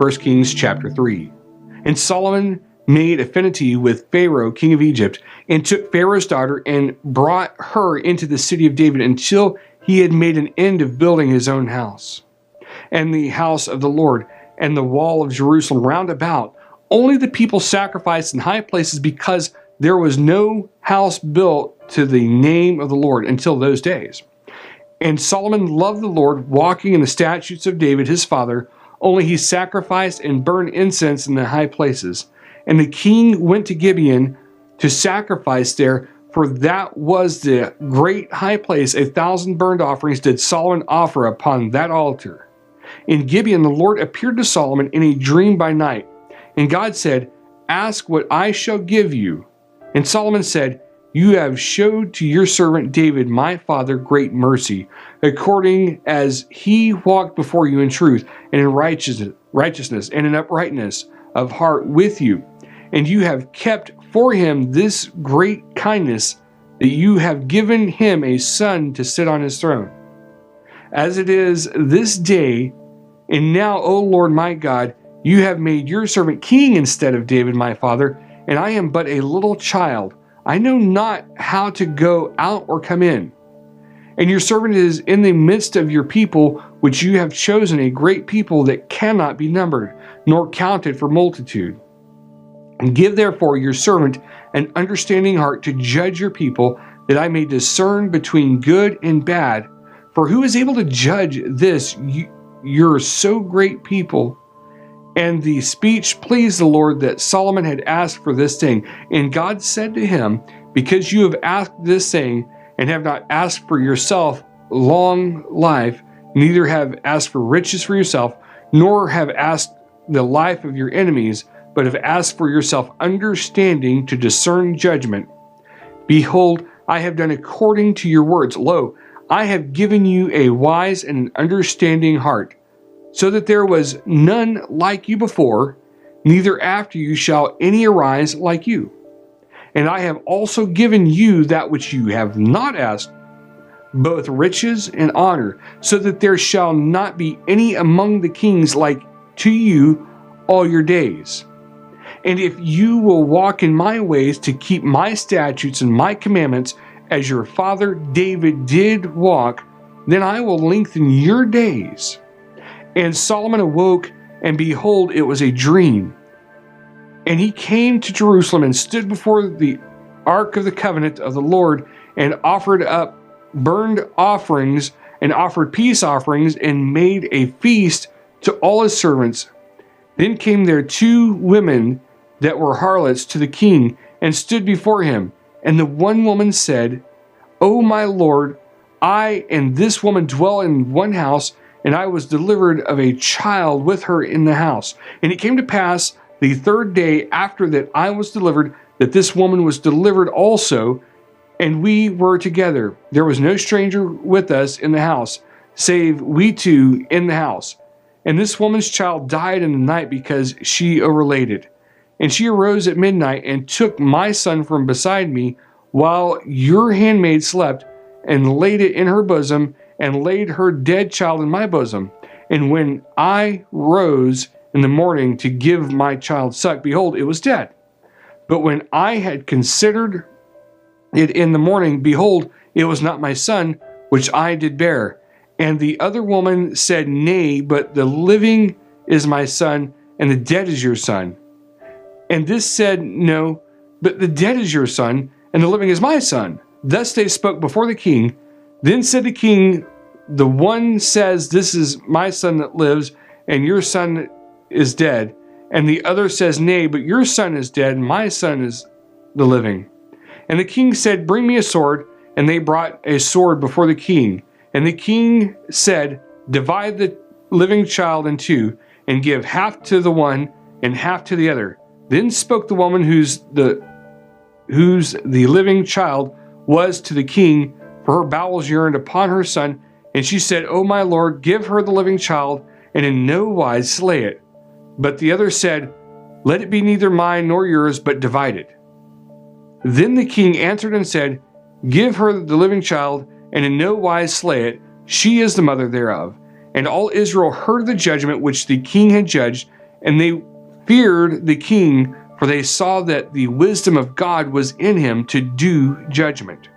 1 Kings chapter 3. And Solomon made affinity with Pharaoh, king of Egypt, and took Pharaoh's daughter and brought her into the city of David until he had made an end of building his own house, and the house of the Lord, and the wall of Jerusalem round about. Only the people sacrificed in high places, because there was no house built to the name of the Lord until those days. And Solomon loved the Lord, walking in the statutes of David his father, only he sacrificed and burned incense in the high places. And the king went to Gibeon to sacrifice there, for that was the great high place. 1,000 burnt offerings did Solomon offer upon that altar. In Gibeon the Lord appeared to Solomon in a dream by night. And God said, "Ask what I shall give you." And Solomon said, "You have showed to your servant David my father great mercy, according as he walked before you in truth and in righteousness and in uprightness of heart with you. And you have kept for him this great kindness, that you have given him a son to sit on his throne, as it is this day. And now, O Lord my God, you have made your servant king instead of David my father, and I am but a little child. I know not how to go out or come in. And your servant is in the midst of your people, which you have chosen, a great people that cannot be numbered, nor counted for multitude. And give therefore your servant an understanding heart to judge your people, that I may discern between good and bad. For who is able to judge this, your so great people?" And the speech pleased the Lord that Solomon had asked for this thing. And God said to him, "Because you have asked this thing, and have not asked for yourself long life, neither have asked for riches for yourself, nor have asked the life of your enemies, but have asked for yourself understanding to discern judgment. Behold, I have done according to your words. Lo, I have given you a wise and an understanding heart, so that there was none like you before, neither after you shall any arise like you. And I have also given you that which you have not asked, both riches and honor, so that there shall not be any among the kings like to you all your days. And if you will walk in my ways to keep my statutes and my commandments, as your father David did walk, then I will lengthen your days." And Solomon awoke, and behold, it was a dream. And he came to Jerusalem and stood before the ark of the covenant of the Lord, and offered up burnt offerings and offered peace offerings, and made a feast to all his servants. Then came there 2 women that were harlots to the king, and stood before him. And the one woman said, "O my lord, I and this woman dwell in one house, and I was delivered of a child with her in the house. And it came to pass the 3rd day after that I was delivered, that this woman was delivered also, and we were together. There was no stranger with us in the house, save we 2 in the house. And this woman's child died in the night, because she overlaid it. And she arose at midnight, and took my son from beside me, while your handmaid slept, and laid it in her bosom, and laid her dead child in my bosom. And when I rose in the morning to give my child suck, behold, it was dead. But when I had considered it in the morning, behold, it was not my son, which I did bear. And the other woman said, Nay, but the living is my son, and the dead is your son. And this said, No, but the dead is your son, and the living is my son. Thus they spoke before the king. Then said the king, The one says, This is my son that lives, and your son is dead. And the other says, Nay, but your son is dead, and my son is the living. And the king said, Bring me a sword. And they brought a sword before the king. And the king said, Divide the living child in 2, and give half to the one and half to the other. Then spoke the woman whose the living child was to the king, for her bowels yearned upon her son. And she said, O my lord, give her the living child, and in no wise slay it. But the other said, Let it be neither mine nor yours, but divide it. Then the king answered and said, Give her the living child, and in no wise slay it. She is the mother thereof. And all Israel heard the judgment which the king had judged, And they feared the king, for they saw that the wisdom of God was in him to do judgment.